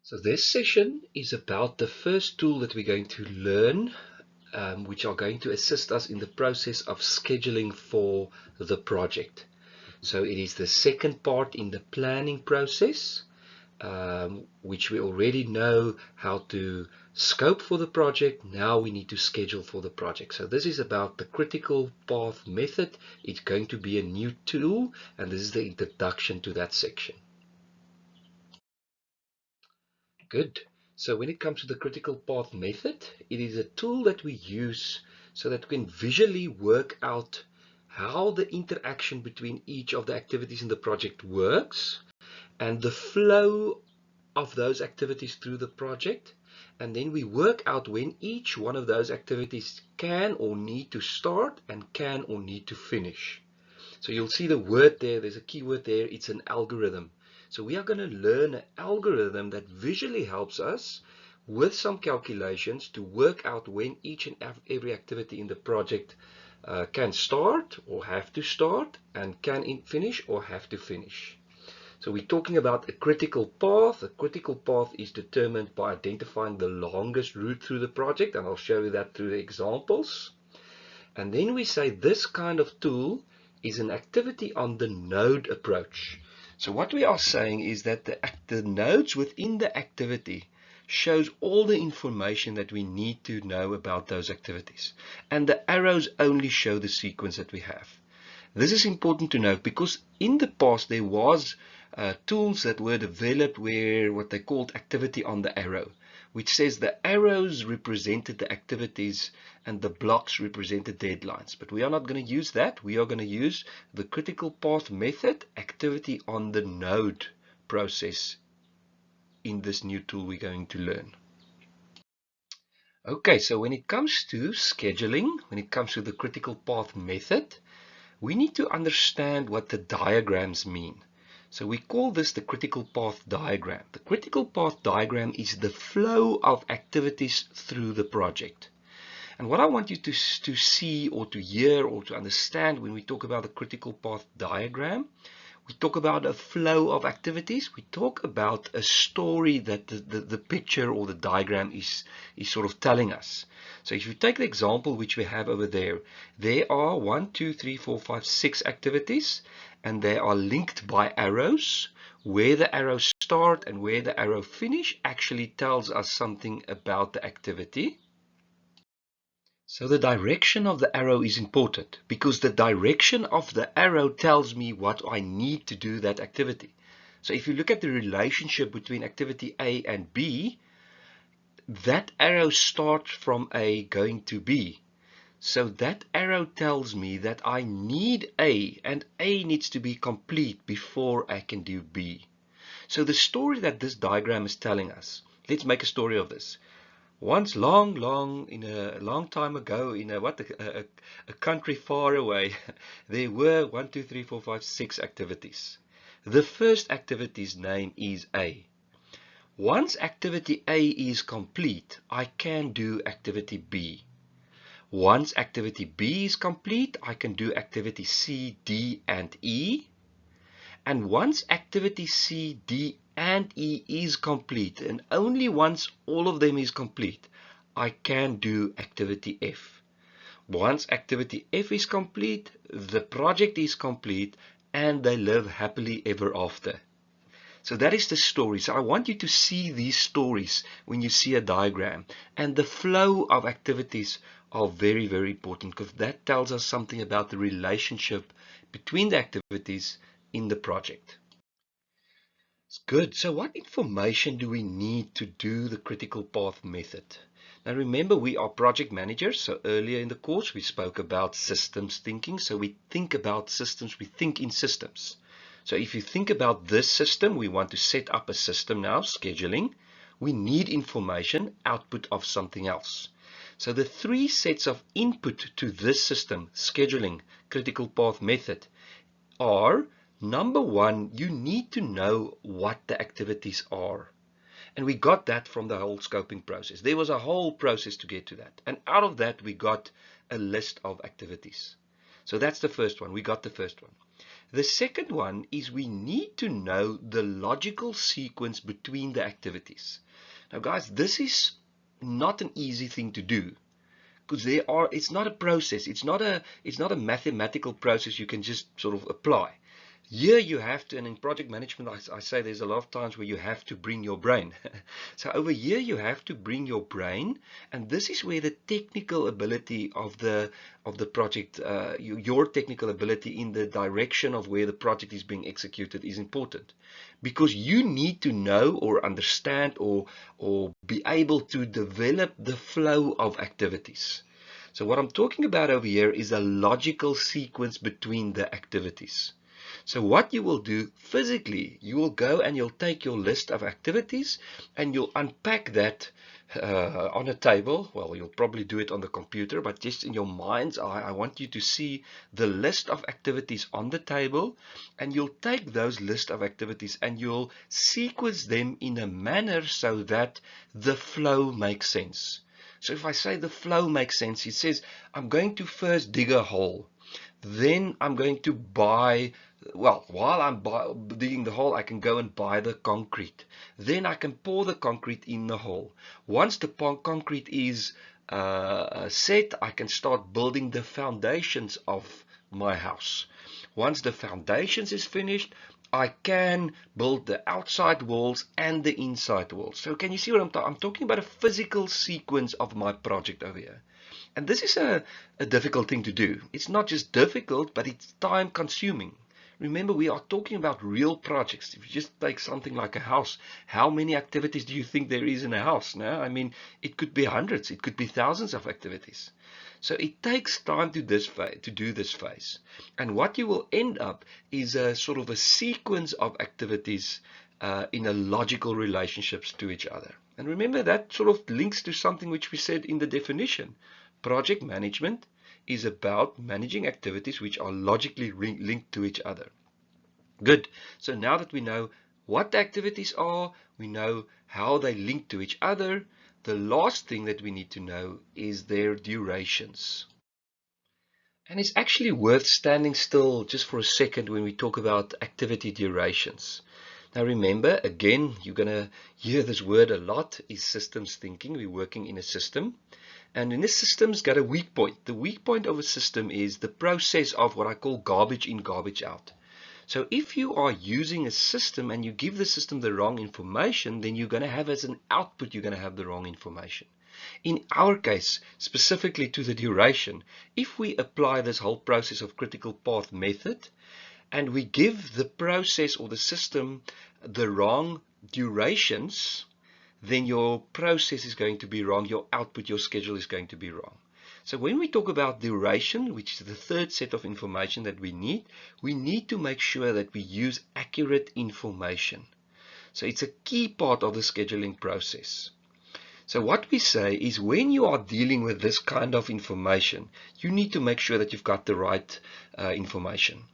So this session is about the first tool that we're going to learn, which are going to assist us in the process of scheduling for the project. So it is the second part in the planning process, which we already know how to scope for the project. Now we need to schedule for the project. So this is about the critical path method. It's going to be a new tool, and this is the introduction to that section. Good. So when it comes to the critical path method, it is a tool that we use so that we can visually work out how the interaction between each of the activities in the project works and the flow of those activities through the project. And then we work out when each one of those activities can or need to start and can or need to finish. So you'll see the word there, there's a keyword there, it's an algorithm. So we are going to learn an algorithm that visually helps us with some calculations to work out when each and every activity in the project can start or have to start and can finish or have to finish. So we're talking about a critical path. A critical path is determined by identifying the longest route through the project, and I'll show you that through the examples. And then we say this kind of tool is an activity on the node approach. So what we are saying is that the nodes within the activity shows all the information that we need to know about those activities. And the arrows only show the sequence that we have. This is important to note because in the past there was tools that were developed where what they called activity on the arrow, which says the arrows represented the activities and the blocks represented deadlines. But we are not going to use that. We are going to use the critical path method, activity on the node process in this new tool we're going to learn. Okay, so when it comes to scheduling, when it comes to the critical path method, we need to understand what the diagrams mean. So we call this the critical path diagram. The critical path diagram is the flow of activities through the project. And what I want you to see or to hear or to understand when we talk about the critical path diagram, we talk about a flow of activities. We talk about a story that the picture or the diagram is sort of telling us. So if you take the example which we have over there, there are 1, 2, 3, 4, 5, 6 activities, and they are linked by arrows. Where the arrows start and where the arrow finish actually tells us something about the activity. So the direction of the arrow is important because the direction of the arrow tells me what I need to do that activity. So if you look at the relationship between activity A and B, that arrow starts from A going to B. So that arrow tells me that I need A, and A needs to be complete before I can do B. So the story that this diagram is telling us, let's make a story of this. Once long time ago, in a country far away, there were 1, 2, 3, 4, 5, 6 activities. The first activity's name is A. Once activity A is complete, I can do activity B. Once activity B is complete, I can do activity C, D, and E. And once activity C, D, and E is complete, and only once all of them is complete, I can do activity F. Once activity F is complete, the project is complete, and they live happily ever after. So that is the story. So I want you to see these stories when you see a diagram. And the flow of activities are very, very important because that tells us something about the relationship between the activities in the project. It's good. So what information do we need to do the critical path method? Now remember, we are project managers. So earlier in the course, we spoke about systems thinking. So we think about systems, we think in systems. So if you think about this system, we want to set up a system now, scheduling. We need information, output of something else. So the 3 sets of input to this system, scheduling, critical path method, are: number 1, you need to know what the activities are. And we got that from the whole scoping process. There was a whole process to get to that. And out of that, we got a list of activities. So that's the first one. We got the first one. The second one is we need to know the logical sequence between the activities. Now guys, this is not an easy thing to do, because it's not a process, it's not a mathematical process you can just sort of apply. Here you have to, and in project management I say there's a lot of times where you have to bring your brain. So over here you have to bring your brain, and this is where the technical ability of the project, your technical ability in the direction of where the project is being executed is important, because you need to know or understand or be able to develop the flow of activities. So what I'm talking about over here is a logical sequence between the activities. So what you will do physically, you will go and you'll take your list of activities and you'll unpack that on a table. Well, you'll probably do it on the computer, but just in your mind's eye, I want you to see the list of activities on the table, and you'll take those list of activities and you'll sequence them in a manner so that the flow makes sense. So if I say the flow makes sense, it says I'm going to first dig a hole. Then I'm going to buy, well, while I'm digging the hole, I can go and buy the concrete. Then I can pour the concrete in the hole. Once the concrete is set, I can start building the foundations of my house. Once the foundations is finished, I can build the outside walls and the inside walls. So can you see what I'm talking about? A physical sequence of my project over here. And this is a difficult thing to do. It's not just difficult, but it's time consuming. Remember, we are talking about real projects. If you just take something like a house, how many activities do you think there is in a house? No, I mean, it could be hundreds, it could be thousands of activities. So it takes time to do this phase. And what you will end up is a sort of a sequence of activities in a logical relationships to each other. And remember, that sort of links to something which we said in the definition. Project management is about managing activities which are logically linked to each other. Good. So now that we know what the activities are, we know how they link to each other, the last thing that we need to know is their durations. And it's actually worth standing still just for a second when we talk about activity durations. Now remember, again, you're going to hear this word a lot, is systems thinking. We're working in a system. And in this system's got a weak point. The weak point of a system is the process of what I call garbage in, garbage out. So if you are using a system and you give the system the wrong information, then you're going to have as an output, you're going to have the wrong information. In our case, specifically to the duration, if we apply this whole process of critical path method and we give the process or the system the wrong durations, then your process is going to be wrong, your output, your schedule is going to be wrong. So when we talk about duration, which is the third set of information that we need to make sure that we use accurate information. So it's a key part of the scheduling process. So what we say is when you are dealing with this kind of information, you need to make sure that you've got the right information.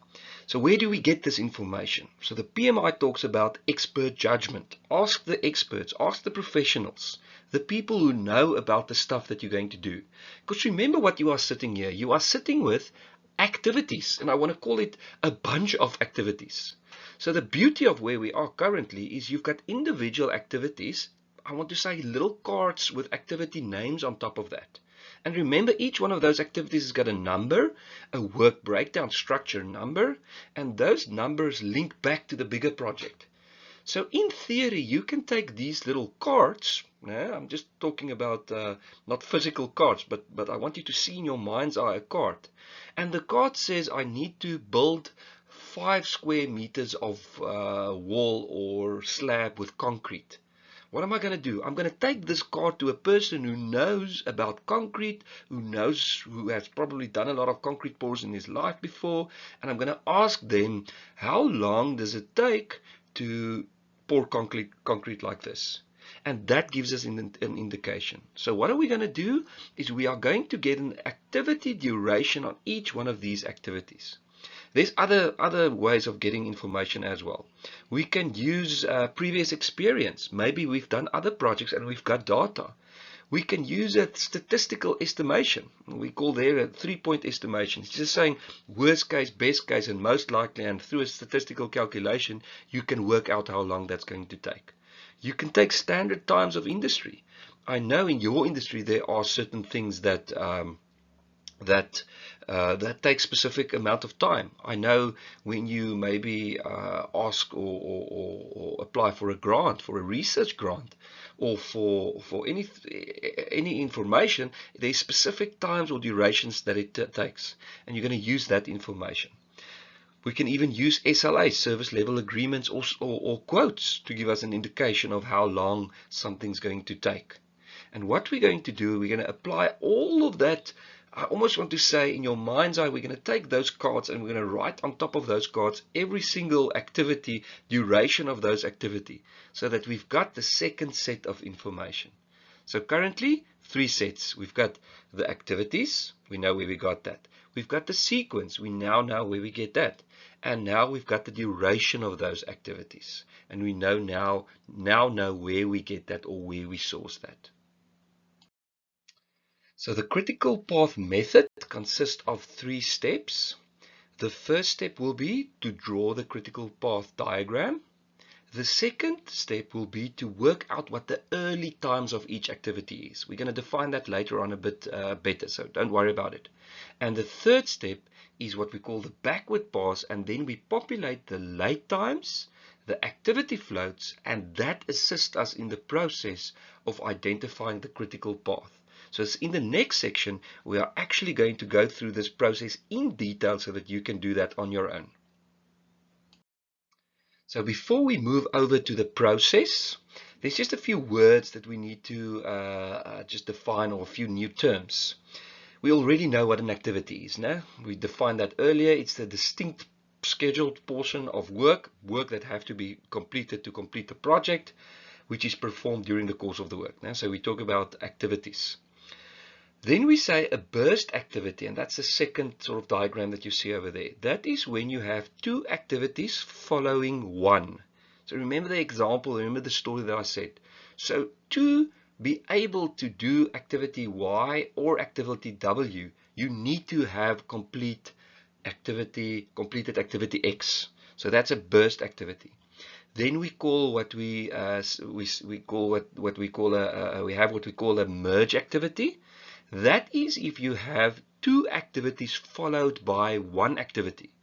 So where do we get this information? So the PMI talks about expert judgment. Ask the experts, ask the professionals, the people who know about the stuff that you're going to do. Because remember what you are sitting here. You are sitting with activities, and I want to call it a bunch of activities. So the beauty of where we are currently is you've got individual activities. I want to say little cards with activity names on top of that. And remember, each one of those activities has got a number, a work breakdown structure number, and those numbers link back to the bigger project. So in theory, you can take these little cards. I'm just talking about not physical cards, but I want you to see in your mind's eye a card. And the card says, I need to build 5 square meters of wall or slab with concrete. What am I going to do? I'm going to take this card to a person who knows about concrete, who has probably done a lot of concrete pours in his life before, and I'm going to ask them, how long does it take to pour concrete like this? And that gives us an indication. So what are we going to do is we are going to get an activity duration on each one of these activities. There's other ways of getting information as well. We can use previous experience. Maybe we've done other projects and we've got data. We can use a statistical estimation. We call there a 3-point estimation. It's just saying worst case, best case, and most likely, and through a statistical calculation, you can work out how long that's going to take. You can take standard times of industry. I know in your industry there are certain things that that takes specific amount of time. I know when you maybe ask or apply for a grant, for a research grant, or for any information, there's specific times or durations that it takes, and you're going to use that information. We can even use SLA, service level agreements, or quotes to give us an indication of how long something's going to take. And what we're going to do, we're going to apply all of that. I almost want to say in your mind's eye, we're going to take those cards and we're going to write on top of those cards every single activity, duration of those activity, so that we've got the second set of information. So currently, 3 sets. We've got the activities, we know where we got that. We've got the sequence, we now know where we get that. And now we've got the duration of those activities. And we know now know where we get that or where we source that. So the critical path method consists of 3 steps. The first step will be to draw the critical path diagram. The second step will be to work out what the early times of each activity is. We're going to define that later on a bit better, so don't worry about it. And the third step is what we call the backward pass, and then we populate the late times, the activity floats, and that assists us in the process of identifying the critical path. So in the next section, we are actually going to go through this process in detail so that you can do that on your own. So before we move over to the process, there's just a few words that we need to just define, or a few new terms. We already know what an activity is. No? We defined that earlier. It's the distinct scheduled portion of work that have to be completed to complete the project, which is performed during the course of the work. No? So we talk about activities. Then we say a burst activity, and that's the second sort of diagram that you see over there. That is when you have 2 activities following one. So remember the example, remember the story that I said. So to be able to do activity Y or activity W, you need to have completed activity X. So that's a burst activity. Then we call what we call a merge activity. That is if you have 2 activities followed by 1 activity.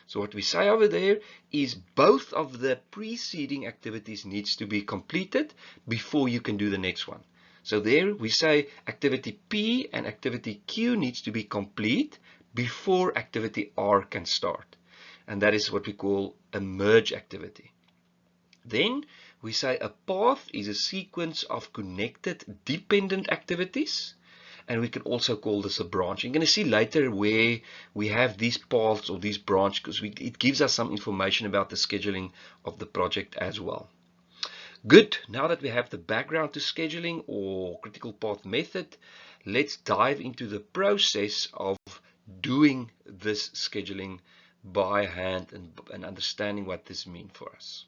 So what we say over there is both of the preceding activities needs to be completed before you can do the next one. So there we say activity P and activity Q needs to be complete before activity R can start. And that is what we call a merge activity. Then we say a path is a sequence of connected dependent activities. And we can also call this a branch. You're going to see later where we have these paths or these branches, because it gives us some information about the scheduling of the project as well. Good. Now that we have the background to scheduling or critical path method, let's dive into the process of doing this scheduling by hand and understanding what this means for us.